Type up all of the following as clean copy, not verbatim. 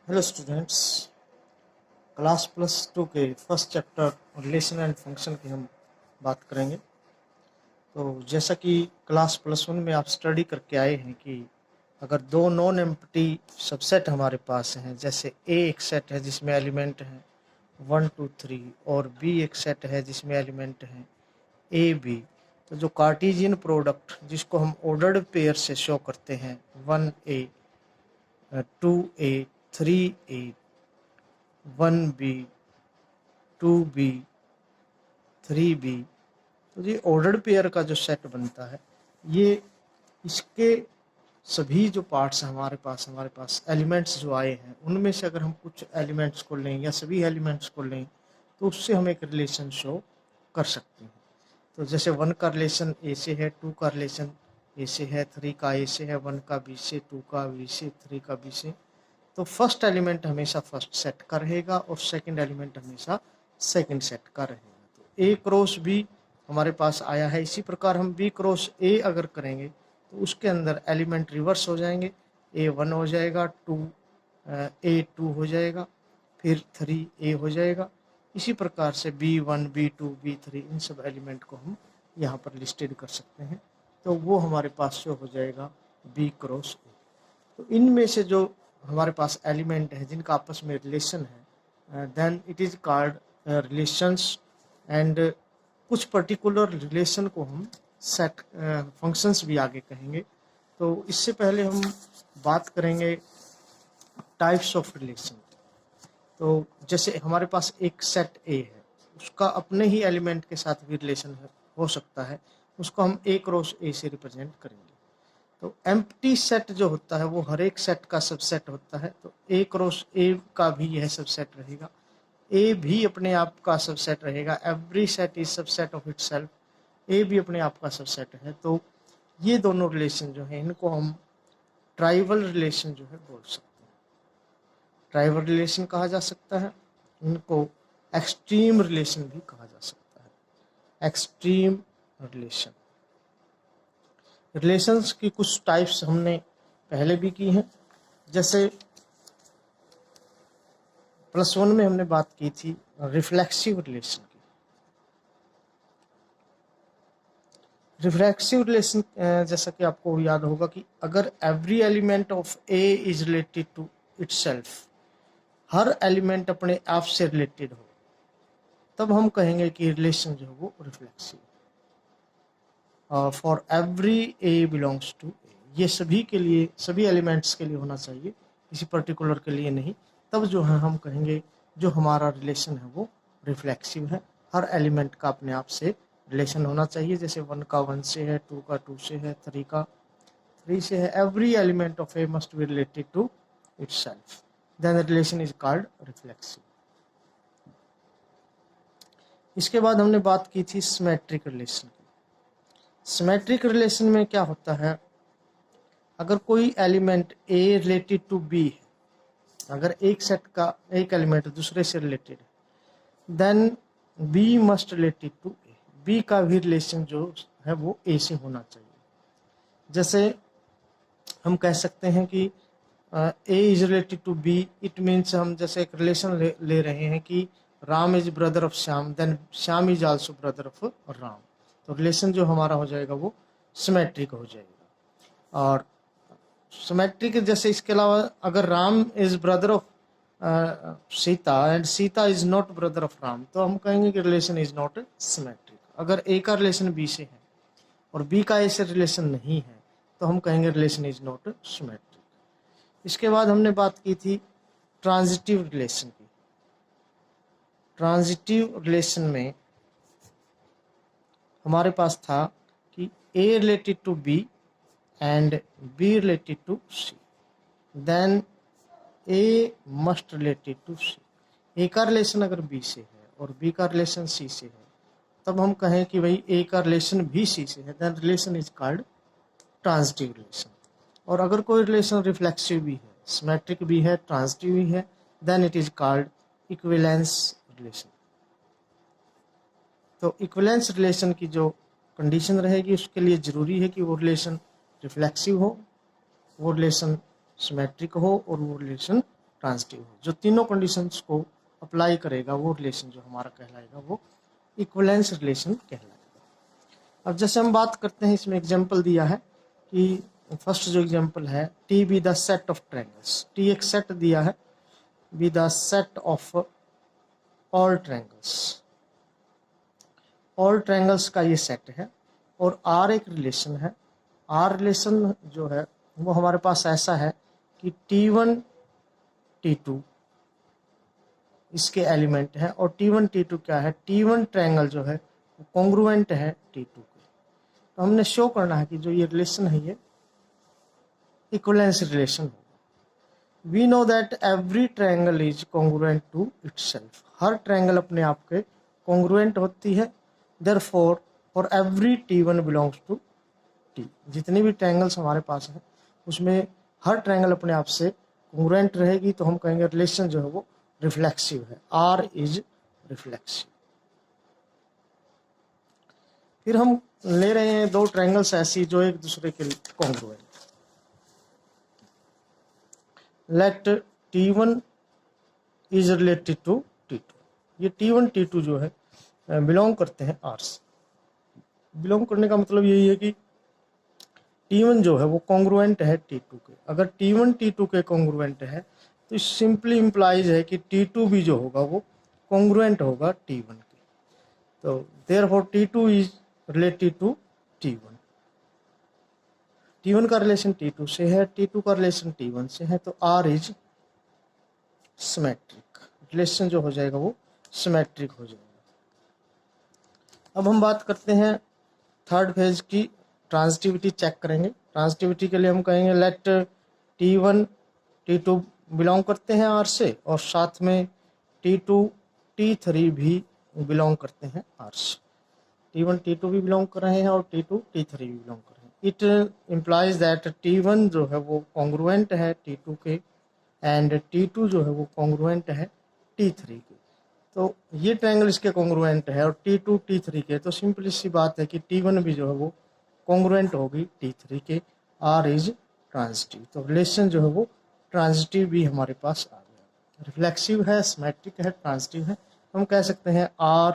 Hello students, class +2 के first chapter relation and function की हम बात करेंगे। तो जैसा कि क्लास +1 में आप स्टडी करके आए हैं कि अगर दो नॉन एम्प्टी सबसेट हमारे पास हैं, जैसे ए एक सेट है जिसमें एलिमेंट हैं 1 2 3 और बी एक सेट है जिसमें एलिमेंट हैं ए बी, तो जो कार्टेशियन प्रोडक्ट जिसको हम ऑर्डर्ड पेयर से शो करते हैं 1a 2a 3a 1b 2b 3b, तो ये ऑर्डर्ड पेयर का जो सेट बनता है, ये इसके सभी जो पार्ट्स हैं हमारे पास एलिमेंट्स जो आए हैं उनमें से अगर हम कुछ एलिमेंट्स को लें या सभी एलिमेंट्स को लें तो उससे हम एक रिलेशन शो कर सकते हैं। तो जैसे 1 का रिलेशन ए से है, 2 का रिलेशन ए से है, 3 का ए से है, 1 का बी से, 2 का बी से, 3 का बी से। तो फर्स्ट एलिमेंट हमेशा फर्स्ट सेट का रहेगा और सेकंड एलिमेंट हमेशा सेकंड सेट का रहेगा। तो ए क्रॉस बी हमारे पास आया है, इसी प्रकार हम बी क्रॉस ए अगर करेंगे तो उसके अंदर एलिमेंट रिवर्स हो जाएंगे, ए 1 हो जाएगा, ए 2 हो जाएगा, फिर 3 ए हो जाएगा। इसी प्रकार से B1 B2 B3 इन सब एलिमेंट को हम यहाँ पर लिस्टेड कर सकते हैं, तो वो हमारे पास शो हो जाएगा B क्रॉस ए। तो इनमें से जो हमारे पास एलिमेंट है जिनका आपस में रिलेशन है, then it is called relations. And कुछ पर्टिकुलर रिलेशन को हम सेट फंक्शंस भी आगे कहेंगे। तो इससे पहले हम बात करेंगे टाइप्स ऑफ रिलेशन। तो जैसे हमारे पास एक सेट ए है, उसका अपने ही एलिमेंट के साथ भी रिलेशन हो सकता है, उसको हम ए क्रॉस ए से रिप्रेजेंट करेंगे। तो एम्प्टी सेट जो होता है वो हर एक सेट का सबसेट होता है, तो ए क्रॉस ए का भी यह सबसेट रहेगा, ए भी अपने आप का सबसेट रहेगा। Every set is subset of itself, A भी अपने आप का सबसेट है। तो ये दोनों रिलेशन जो है इनको हम ट्राइवल रिलेशन जो है बोल सकते हैं, ट्राइवल रिलेशन कहा जा सकता है। इनको एक्सट्रीम रिलेशन भी कहा जा सकता है, एक्सट्रीम रिलेशन। रिलेशंस की कुछ टाइप्स हमने पहले भी की हैं, जैसे +1 में हमने बात की थी रिफ्लेक्सिव रिलेशन की। रिफ्लेक्सिव रिलेशन जैसा कि आपको याद होगा कि अगर every element of A is related to itself, हर एलिमेंट अपने आप से रिलेटेड हो, तब हम कहेंगे कि रिलेशन जो है वो reflexive. For every A belongs to A, ये सभी के लिए, सभी एलिमेंट्स के लिए होना चाहिए, किसी पर्टिकुलर के लिए नहीं। तब जो है हम कहेंगे जो हमारा रिलेशन है वो रिफ्लेक्सिव है, हर एलिमेंट का अपने आप से रिलेशन होना चाहिए। जैसे 1 का 1 से है, 2 का 2 से है, 3 का 3 से है। Every element of A must be related to itself, then the relation is called reflexive. इसके बाद हमने बात की थी सिमेट्रिक रिलेशन की। सिमेट्रिक रिलेशन में क्या होता है, अगर कोई element A related to B है, अगर एक सेट का एक एलिमेंट दूसरे से रिलेटेड है, then B must related to A, B का भी रिलेशन जो है वो ए से होना चाहिए। जैसे हम कह सकते हैं कि A is related to B, it means हम जैसे एक रिलेशन ले रहे हैं कि Ram is brother of Shyam, then Shyam is also brother of Ram. तो रिलेशन जो हमारा हो जाएगा वो सिमेट्रिक हो जाएगा। और सिमेट्रिक जैसे इसके अलावा अगर Ram is brother of Sita and Sita is not brother of Ram, तो हम कहेंगे कि रिलेशन इज नॉट सिमेट्रिक। अगर ए का रिलेशन बी से है और बी का ए से रिलेशन नहीं है, तो हम कहेंगे रिलेशन इज नॉट सिमेट्रिक। इसके बाद हमने बात की थी ट्रांजिटिव रिलेशन की। ट्रांजिटिव रिलेशन में हमारे पास था कि A related to B and B related to C, then A must related to C. A का रिलेशन अगर बी से है और बी का रिलेशन सी से है, तब हम कहें कि भाई ए का रिलेशन भी सी से है, then relation is called transitive relation. और अगर कोई रिलेशन रिफ्लेक्सिव भी है, सिमेट्रिक भी है, ट्रांजिटिव भी है, then it is called equivalence relation. तो इक्विवेलेंस रिलेशन की जो कंडीशन रहेगी उसके लिए ज़रूरी है कि वो रिलेशन रिफ्लेक्सिव हो, वो रिलेशन सिमेट्रिक हो और वो रिलेशन ट्रांजिटिव है। जो तीनों कंडीशंस को अप्लाई करेगा वो रिलेशन जो हमारा कहलाएगा वो इक्विवेलेंस रिलेशन कहलाएगा। अब जैसे हम बात करते हैं, इसमें एग्जांपल दिया है कि फर्स्ट जो एग्जांपल है, T B the set of triangles. T एक सेट दिया है, B the set of all triangles. All triangles का ये सेट है और आर एक रिलेशन है। आर रिलेशन जो है वो हमारे पास ऐसा है कि T1 T2 इसके एलिमेंट है और T1 T2 क्या है, T1 ट्रायंगल जो है वो कॉन्ग्रुएंट है T2 के। तो हमने शो करना है कि जो ये रिलेशन है ये इक्विवेलेंस रिलेशन होगा। We know that every triangle is congruent to itself. हर ट्रायंगल अपने आप के कॉन्ग्रुएंट होती है। Therefore for every T1 belongs to T। जितनी भी ट्रायंगल्स हमारे पास हैं उसमें हर ट्रायंगल अपने आप से कॉन्ग्रुएंट रहेगी, तो हम कहेंगे रिलेशन जो है वो रिफ्लेक्सिव है। R is reflexive. फिर हम ले रहे हैं दो ट्रायंगल्स ऐसी जो एक दूसरे के congruent. Let T1 is related to T2। ये T1 T2 जो है बिलोंग करते हैं R से। बिलोंग करने का मतलब यही है कि T1 जो है वो कॉन्ग्रुएंट है T2 के। अगर T1 T2 के कॉन्ग्रुएंट है तो सिंपली इम्प्लाइज है कि T2 भी जो होगा वो कॉन्ग्रुएंट होगा T1 के। तो therefore T2 is related to T1। T1 का रिलेशन T2 से है, T2 का रिलेशन T1 से है, तो R इज सिमेट्रिक। रिलेशन जो हो जाएगा वो सिमेट्रिक हो जाएगा। अब हम बात करते हैं थर्ड फेज की, ट्रांजिटिविटी चेक करेंगे। ट्रांजिटिविटी के लिए हम कहेंगे लेट T1 T2 बिलोंग करते हैं R से और साथ में T2 T3 भी बिलोंग करते हैं R से। T1 T2 भी बिलोंग कर रहे हैं और T2 T3 भी बिलोंग कर रहे हैं। इट इम्प्लाइज दैट T1 जो है वो कॉन्ग्रुएंट है T2 के एंड T2 जो है वो कॉन्ग्रुएंट है T3 के। तो ये ट्रायंगल इसके कॉन्ग्रुएंट है और T2 T3 के, तो सिंपली सी बात है कि T1 भी जो है वो कॉन्ग्रुएंट होगी T3 के। R is transitive. तो रिलेशन जो है वो ट्रांजिटिव भी हमारे पास आ गया। रिफ्लेक्सिव है, सिमेट्रिक है, ट्रांजिटिव है। हम कह सकते हैं R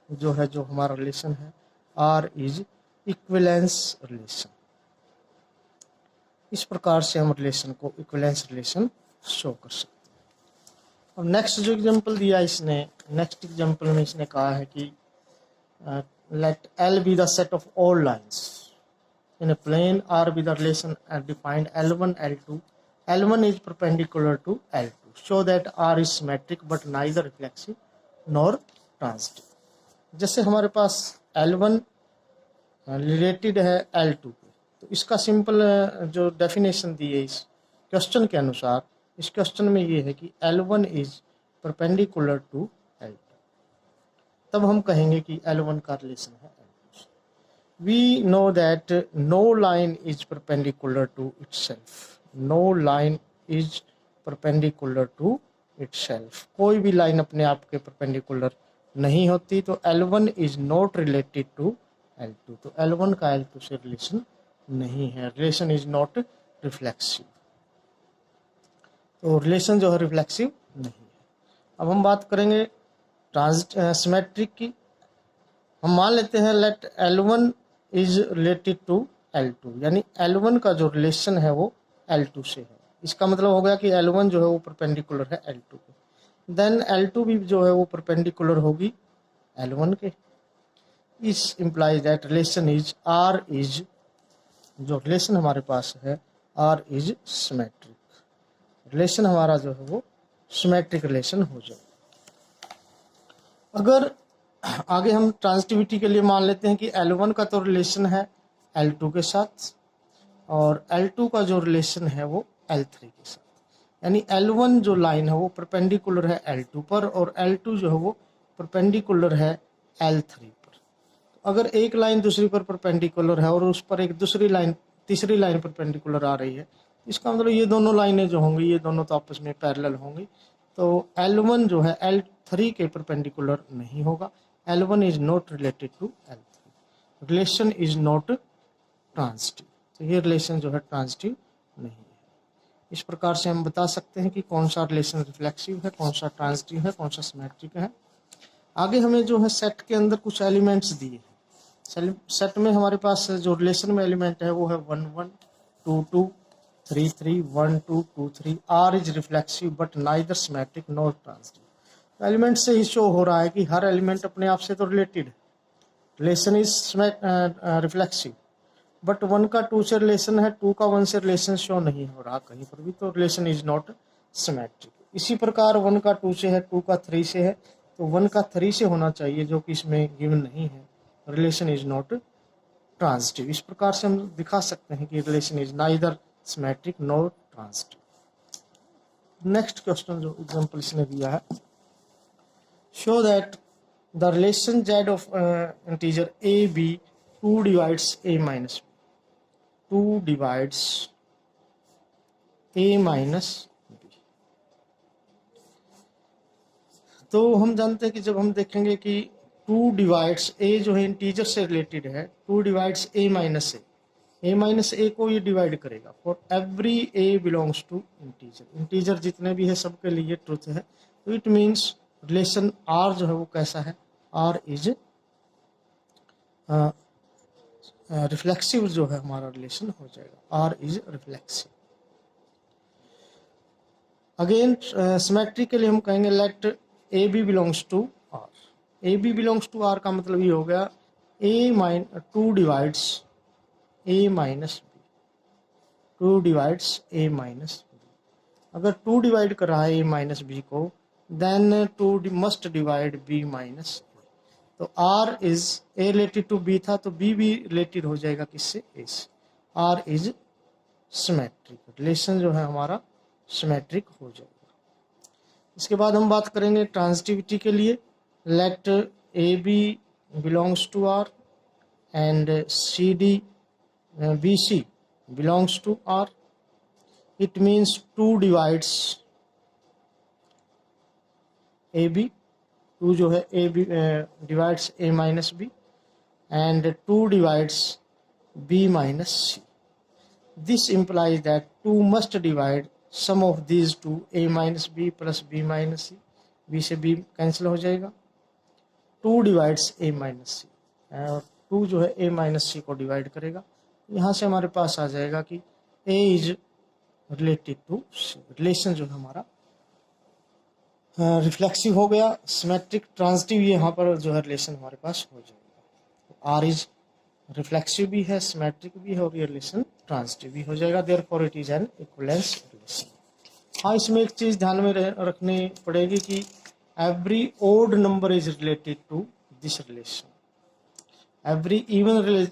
जो है जो हमारा रिलेशन है R इज इक्विवेलेंस रिलेशन। इस प्रकार से हम रिलेशन को इक्विवेलेंस रिलेशन शो कर सकते हैं। और नेक्स्ट जो एग्जांपल दिया इसने, नेक्स्ट एग्जांपल में इसने कहा है कि let L be the set of all lines in a plane R with the relation defined L1 L2. L1 is perpendicular to L2. Show that R is symmetric but neither reflexive nor transitive. जैसे हमारे पास L1 related है L2 पे, तो इसका simple जो definition दी है इस question के अनुसार, इस क्वेश्चन में ये है कि L1 is perpendicular to L2। तब हम कहेंगे कि L1 का रिलेशन है L2 से। We know that no line is perpendicular to itself. No line is perpendicular to itself. कोई भी लाइन अपने आप के परपेंडिकुलर नहीं होती, तो L1 is not related to L2। तो L1 का L2 से रिलेशन नहीं है। Relation is not reflexive. तो रिलेशन जो है रिफ्लेक्सिव नहीं है। अब हम बात करेंगे सिमेट्रिक की। हम मान लेते हैं late L1 is related to L2, यानी L1 का जो रिलेशन है वो L2 से है। इसका मतलब हो गया कि L1 जो है वो परपेंडिकुलर है L2 के। देन L2 भी जो है वो परपेंडिकुलर होगी L1 के। इस implies that relation is R is, जो रिलेशन हमारे पास है R इज सिमेट्रिक। रिलेशन हमारा जो है वो सिमेट्रिक रिलेशन हो जाए। अगर आगे हम ट्रांजिटिविटी के लिए मान लेते हैं कि L1 का तो रिलेशन है L2 के साथ और L2 का जो रिलेशन है वो L3 के साथ, यानी L1 जो लाइन है वो परपेंडिकुलर है L2 पर और L2 जो है वो परपेंडिकुलर है L3 पर। तो अगर एक लाइन दूसरी पर परपेंडिकुलर है और उस पर एक दूसरी लाइन, तीसरी लाइन परपेंडिकुलर आ रही है, इसका मतलब ये दोनों लाइनें जो होंगी ये दोनों तो आपस में पैरेलल होंगी। तो L1 जो है L3 के परपेंडिकुलर नहीं होगा। L1 is not related to L3. Relation is not transitive. तो ये रिलेशन जो है ट्रांजिटिव नहीं है। इस प्रकार से हम बता सकते हैं कि कौन सा रिलेशन रिफ्लेक्सिव है, कौन सा ट्रांजिटिव है, कौन सा सिमेट्रिक है। आगे हमें जो है सेट के अंदर कुछ एलिमेंट्स दिए हैं। सेट में हमारे पास जो रिलेशन में एलिमेंट है वो है 1 1 2 2 3 3 1 2 2 3। R is reflexive but neither symmetric nor transitive. Element से ही शो हो रहा है कि हर एलिमेंट अपने आप से तो रिलेटेड है, रिलेशन इज रिफ्लेक्सिव, बट 1 का 2 से रिलेशन है, 2 का 1 से रिलेशन शो नहीं हो रहा कहीं पर भी, तो रिलेशन इज नॉट सिमेट्रिक। इसी प्रकार 1 का 2 से है, 2 का 3 से है, तो 1 का 3 से होना चाहिए, जो कि इसमें गिवन नहीं है। Relation is not transitive. इस प्रकार से हम दिखा सकते हैं कि relation is neither symmetric nor transitive. Next question जो एग्जांपल इसने दिया है, show that the relation z of integer a b 2 divides a minus b, 2 divides a minus b। तो हम जानते हैं कि जब हम देखेंगे कि 2 डिवाइड्स a जो है इंटीजर से रिलेटेड है, 2 डिवाइड्स a माइनस a को ये डिवाइड करेगा। For every a belongs to integer, integer जितने भी है सबके लिए ट्रुथ है। तो इट मीन्स रिलेशन r जो है वो कैसा है, r इज रिफ्लेक्सिव जो है हमारा रिलेशन हो जाएगा, r is reflexive. Again symmetry के लिए हम कहेंगे let A B belongs to R. A B belongs to R का मतलब ये हो गया टू डिवाइड्स ए माइनस बी, 2 डिवाइड्स ए माइनस बी। अगर 2 डिवाइड कर रहा है ए माइनस बी को, then 2 must divide B minus. तो R is A related to B था, तो बी भी रिलेटेड हो जाएगा किससे, ए से। आर इज सिमेट्रिक, रिलेशन जो है हमारा सिमेट्रिक हो जाएगा। इसके बाद हम बात करेंगे ट्रांजिटिविटी के लिए, let A B belongs to R and c d b c belongs to R. It means 2 divides a b, 2 जो है a b divides A minus b and 2 divides b minus c. This implies that 2 must divide sum of these two, a minus b plus b minus c। b से b cancel हो जाएगा। 2 divides a minus सी, और 2 जो है a minus सी को divide करेगा। यहाँ से हमारे पास आ जाएगा कि a is related to c। Relation जो है हमारा रिफ्लेक्सिव हो गया, सिमेट्रिक ट्रांजिटिव यहाँ पर जो है रिलेशन हमारे पास हो जाएगा। r इज रिफ्लेक्सिव भी है, सिमेट्रिक भी है, और ये रिलेशन ट्रांजिटिव भी हो जाएगा। Therefore it is an equivalence relation. हाँ, इसमें एक चीज ध्यान में रखनी पड़ेगी कि every odd number is related to this relation, every even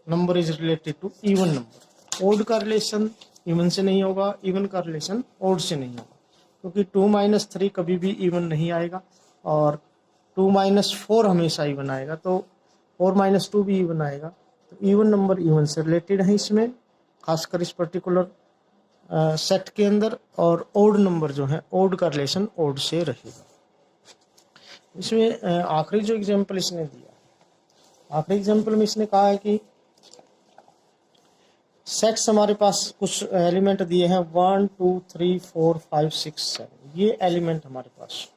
number is related to even number. Odd का रिलेशन इवन से नहीं होगा, इवन का रिलेशन ओड से नहीं होगा, क्योंकि 2 - 3 कभी भी इवन नहीं आएगा, और 2 - 4 हमेशा इवन आएगा, तो 4 - 2 भी इवन आएगा। तो इवन नंबर इवन से रिलेटेड है इसमें, खासकर इस पर्टिकुलर सेट के अंदर, और ओड नंबर जो है, ओड का रिलेशन ओड से रहेगा। इसमें आखिरी जो एग्जांपल इसने दिया, आखिरी एग्जांपल में इसने कहा है कि सेट्स हमारे पास कुछ एलिमेंट दिए हैं 1 2 3 4 5 6 7, ये एलिमेंट हमारे पास।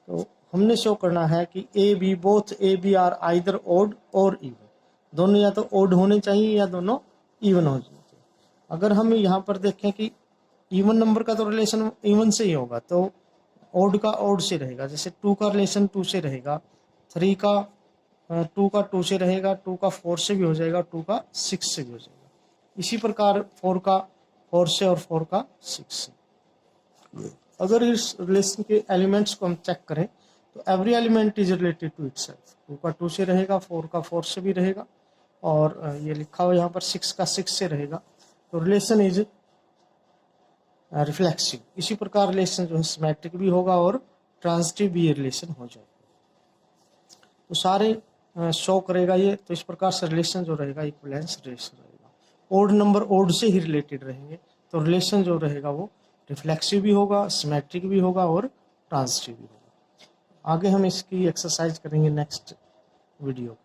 तो हमने शो करना है कि a b both a b are either odd और इवन, दोनों या तो ओड होने चाहिए या दोनों इवन होने चाहिए। अगर हम यहाँ पर देखें कि इवन नंबर का तो रिलेशन इवन से ही होगा, तो ओड का ओड से रहेगा। जैसे 2 का रिलेशन 2 से रहेगा, 3 का 2 का 2 से रहेगा, 2 का 4 से भी हो जाएगा, 2 का 6 से भी हो जाएगा। इसी प्रकार 4 का 4 से और 4 का 6 से। अगर इस रिलेशन के एलिमेंट्स को हम चेक करें तो every element is related to itself. 2 का 2 से रहेगा, 4 का 4 से भी रहेगा, और ये लिखा हुआ यहाँ पर 6 का 6 से रहेगा। तो रिलेशन इज रिफ्लेक्सिव। इसी प्रकार रिलेशन जो है सिमेट्रिक भी होगा और ट्रांजिटिव भी ये रिलेशन हो जाएगा। तो सारे शो करेगा ये। तो इस प्रकार से रिलेशन जो रहेगा इक्विवेलेंस रिलेशन रहेगा। ओड नंबर ओड से ही रिलेटेड रहेंगे, तो रिलेशन जो रहेगा वो रिफ्लेक्सिव भी होगा, सिमेट्रिक भी होगा और ट्रांजिटिव भी होगा। आगे हम इसकी एक्सरसाइज करेंगे नेक्स्ट वीडियो।